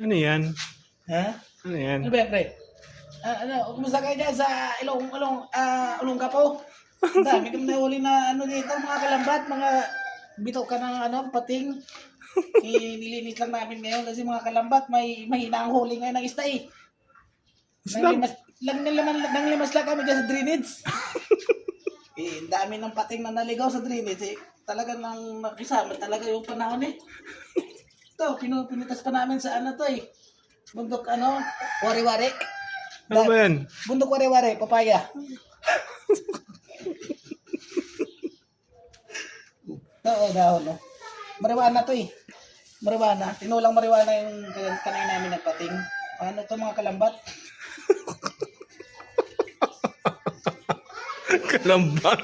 Ano yan? Ha? Ano yan? Ano ba yan, pre? Kumusta kayo dyan sa Olongapo? Ang dami kami nahuli na ano dito, mga kalambat, mga bitaw ka ng pating. Nilinis lang namin ngayon kasi mga kalambat, may mahina ang huli ngayon ng isda eh. Nanglimas lang kami dyan sa drainage. Ang dami ng pating na naligaw sa drainage eh. Talaga nang nakisama talaga yung panahon eh. Ito, pinitas pa namin sa to eh. Bundok wari-wari. Ano ba yan? Bundok wari-wari, papaya. Oo, dahon no. Marijuana to eh. Marijuana. Tinulang marijuana yung kanay namin nagpating. Ano to mga kalambat? Kalambat.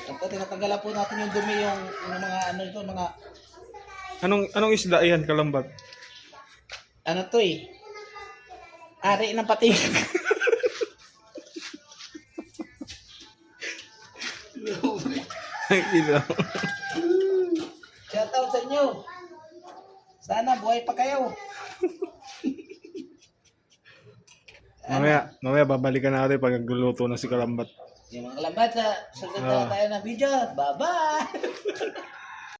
Ito, tinatanggalan po natin yung dumi yung mga mga Anong isda yan, kalambat? to eh. Ari ng pating. Ay, ina. Shout out sa inyo. Sana buhay pa kayo. Mamaya babalikan natin pag nagluluto na si kalambat. Yung mga kalambat, susunod na tayo ng video. Bye-bye!